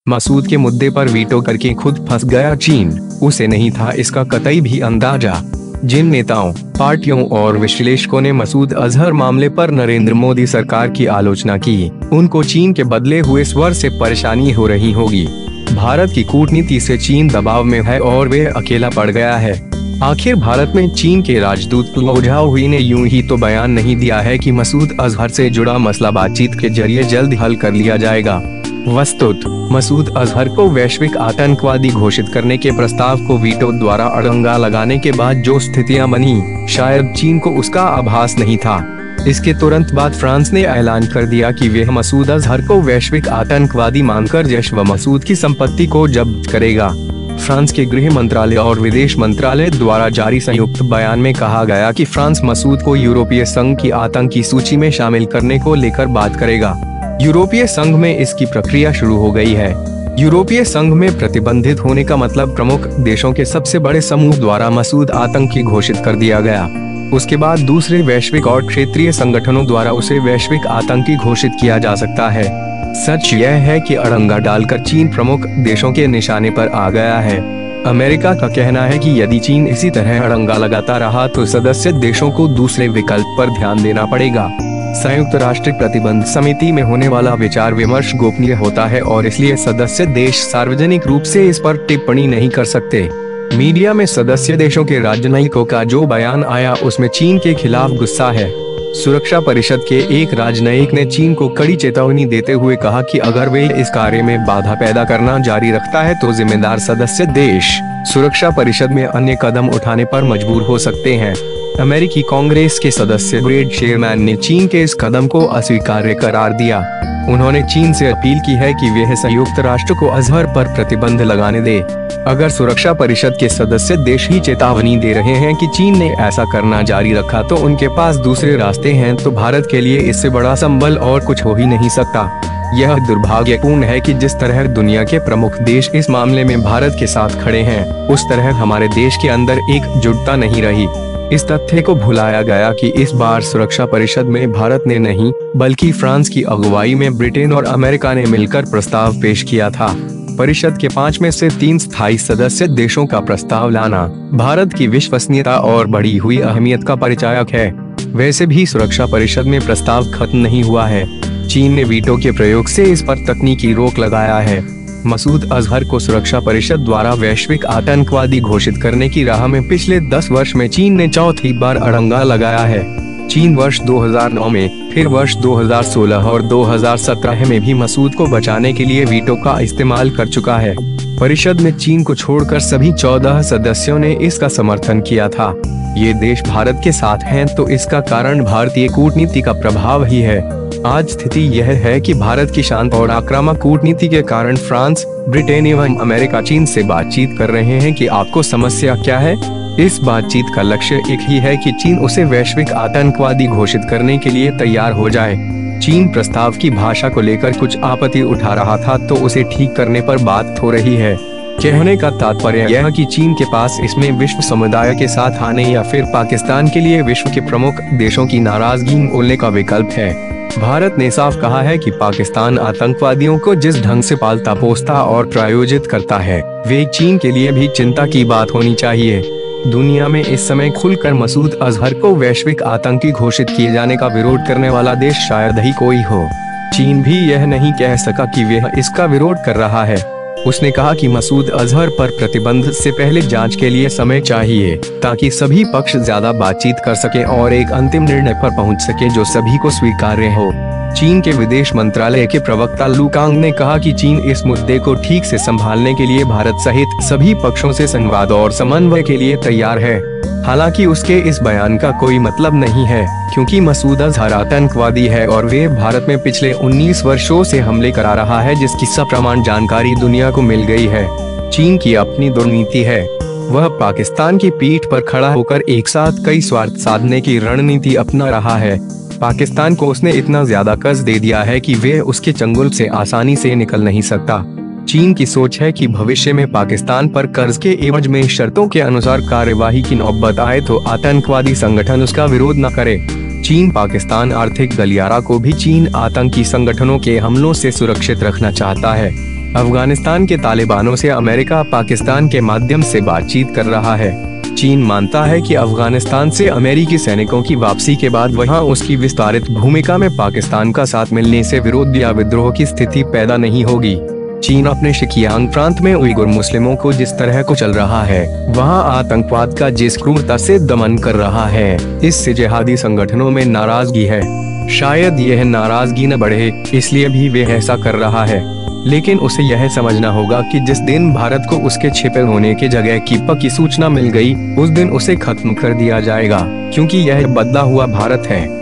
मसूद के मुद्दे पर वीटो करके खुद फंस गया चीन, उसे नहीं था इसका कतई भी अंदाजा। जिन नेताओं, पार्टियों और विश्लेषकों ने मसूद अजहर मामले पर नरेंद्र मोदी सरकार की आलोचना की, उनको चीन के बदले हुए स्वर से परेशानी हो रही होगी। भारत की कूटनीति से चीन दबाव में है और वे अकेला पड़ गया है। आखिर भारत में चीन के राजदूत लौ झाओहुई ने यूं ही तो बयान नहीं दिया है कि मसूद अजहर से जुड़ा मसला बातचीत के जरिए जल्द हल कर लिया जाएगा। वस्तुत मसूद अजहर को वैश्विक आतंकवादी घोषित करने के प्रस्ताव को वीटो द्वारा अड़ंगा लगाने के बाद जो स्थितियां बनी, शायद चीन को उसका आभास नहीं था। इसके तुरंत बाद फ्रांस ने ऐलान कर दिया कि वह मसूद अजहर को वैश्विक आतंकवादी मानकर जैश व मसूद की संपत्ति को जब्त करेगा। फ्रांस के गृह मंत्रालय और विदेश मंत्रालय द्वारा जारी संयुक्त बयान में कहा गया कि फ्रांस मसूद को यूरोपीय संघ की आतंकी सूची में शामिल करने को लेकर बात करेगा। यूरोपीय संघ में इसकी प्रक्रिया शुरू हो गई है। यूरोपीय संघ में प्रतिबंधित होने का मतलब प्रमुख देशों के सबसे बड़े समूह द्वारा मसूद आतंकी घोषित कर दिया गया। उसके बाद दूसरे वैश्विक और क्षेत्रीय संगठनों द्वारा उसे वैश्विक आतंकी घोषित किया जा सकता है। सच यह है कि अड़ंगा डालकर चीन प्रमुख देशों के निशाने पर आ गया है। अमेरिका का कहना है कि यदि चीन इसी तरह अड़ंगा लगाता रहा तो सदस्य देशों को दूसरे विकल्प पर ध्यान देना पड़ेगा। संयुक्त राष्ट्र प्रतिबंध समिति में होने वाला विचार विमर्श गोपनीय होता है और इसलिए सदस्य देश सार्वजनिक रूप से इस पर टिप्पणी नहीं कर सकते। मीडिया में सदस्य देशों के राजनयिकों का जो बयान आया उसमें चीन के खिलाफ गुस्सा है। सुरक्षा परिषद के एक राजनयिक ने चीन को कड़ी चेतावनी देते हुए कहा कि अगर वे इस कार्य में बाधा पैदा करना जारी रखता है तो जिम्मेदार सदस्य देश सुरक्षा परिषद में अन्य कदम उठाने पर मजबूर हो सकते हैं। अमेरिकी कांग्रेस के सदस्य ब्रेड शेरमैन ने चीन के इस कदम को अस्वीकार्य करार दिया। उन्होंने चीन से अपील की है कि वह संयुक्त राष्ट्र को अजहर पर प्रतिबंध लगाने दे। अगर सुरक्षा परिषद के सदस्य देश ही चेतावनी दे रहे हैं कि चीन ने ऐसा करना जारी रखा तो उनके पास दूसरे रास्ते हैं, तो भारत के लिए इससे बड़ा संबल और कुछ हो ही नहीं सकता। यह दुर्भाग्यपूर्ण है कि जिस तरह दुनिया के प्रमुख देश इस मामले में भारत के साथ खड़े हैं, उस तरह हमारे देश के अंदर एकजुटता नहीं रही। इस तथ्य को भुलाया गया कि इस बार सुरक्षा परिषद में भारत ने नहीं बल्कि फ्रांस की अगुवाई में ब्रिटेन और अमेरिका ने मिलकर प्रस्ताव पेश किया था। परिषद के 5 में से 3 स्थायी सदस्य देशों का प्रस्ताव लाना भारत की विश्वसनीयता और बढ़ी हुई अहमियत का परिचायक है। वैसे भी सुरक्षा परिषद में प्रस्ताव खत्म नहीं हुआ है। चीन ने वीटो के प्रयोग से इस पर तकनीकी रोक लगाया है। मसूद अजहर को सुरक्षा परिषद द्वारा वैश्विक आतंकवादी घोषित करने की राह में पिछले 10 वर्ष में चीन ने चौथी बार अड़ंगा लगाया है। चीन वर्ष 2009 में, फिर वर्ष 2016 और 2017 में भी मसूद को बचाने के लिए वीटो का इस्तेमाल कर चुका है। परिषद में चीन को छोड़कर सभी 14 सदस्यों ने इसका समर्थन किया था। ये देश भारत के साथ हैं तो इसका कारण भारतीय कूटनीति का प्रभाव ही है। आज स्थिति यह है कि भारत की शांत और आक्रामक कूटनीति के कारण फ्रांस, ब्रिटेन एवं अमेरिका चीन से बातचीत कर रहे हैं कि आपको समस्या क्या है। इस बातचीत का लक्ष्य एक ही है कि चीन उसे वैश्विक आतंकवादी घोषित करने के लिए तैयार हो जाए। चीन प्रस्ताव की भाषा को लेकर कुछ आपत्ति उठा रहा था तो उसे ठीक करने पर बात हो रही है। कहने का तात्पर्य यह कि चीन के पास इसमें विश्व समुदाय के साथ आने या फिर पाकिस्तान के लिए विश्व के प्रमुख देशों की नाराजगी मोलने का विकल्प है। भारत ने साफ कहा है कि पाकिस्तान आतंकवादियों को जिस ढंग से पालता पोसता और प्रायोजित करता है, वे चीन के लिए भी चिंता की बात होनी चाहिए। दुनिया में इस समय खुलकर मसूद अजहर को वैश्विक आतंकी घोषित किए जाने का विरोध करने वाला देश शायद ही कोई हो। चीन भी यह नहीं कह सका कि वह इसका विरोध कर रहा है। उसने कहा कि मसूद अजहर पर प्रतिबंध से पहले जांच के लिए समय चाहिए ताकि सभी पक्ष ज्यादा बातचीत कर सकें और एक अंतिम निर्णय पर पहुंच सके जो सभी को स्वीकार्य हो। चीन के विदेश मंत्रालय के प्रवक्ता लू कांग ने कहा कि चीन इस मुद्दे को ठीक से संभालने के लिए भारत सहित सभी पक्षों से संवाद और समन्वय के लिए तैयार है। हालांकि उसके इस बयान का कोई मतलब नहीं है क्योंकि मसूद अजहर आतंकवादी है और वे भारत में पिछले 19 वर्षों से हमले करा रहा है, जिसकी सप्रमाण जानकारी दुनिया को मिल गई है। चीन की अपनी दुर्नीति है। वह पाकिस्तान की पीठ पर खड़ा होकर एक साथ कई स्वार्थ साधने की रणनीति अपना रहा है। पाकिस्तान को उसने इतना ज्यादा कर्ज दे दिया है कि वे उसके चंगुल से आसानी से निकल नहीं सकता। चीन की सोच है कि भविष्य में पाकिस्तान पर कर्ज के एवज में शर्तों के अनुसार कार्यवाही की नौबत आए तो आतंकवादी संगठन उसका विरोध न करे। चीन पाकिस्तान आर्थिक गलियारा को भी चीन आतंकी संगठनों के हमलों से सुरक्षित रखना चाहता है। अफगानिस्तान के तालिबानों से अमेरिका पाकिस्तान के माध्यम से बातचीत कर रहा है। चीन मानता है कि अफगानिस्तान से अमेरिकी सैनिकों की वापसी के बाद वहां उसकी विस्तारित भूमिका में पाकिस्तान का साथ मिलने से विरोध या विद्रोह की स्थिति पैदा नहीं होगी। चीन अपने शिकियांग प्रांत में उइगुर मुस्लिमों को जिस तरह को चल रहा है, वहां आतंकवाद का जिस क्रूरता से दमन कर रहा है, इससे जिहादी संगठनों में नाराजगी है। शायद यह नाराजगी न बढ़े, इसलिए भी वे ऐसा कर रहा है। लेकिन उसे यह समझना होगा कि जिस दिन भारत को उसके छिपे होने की जगह की पक्की सूचना मिल गई, उस दिन उसे खत्म कर दिया जाएगा, क्योंकि यह बदला हुआ भारत है।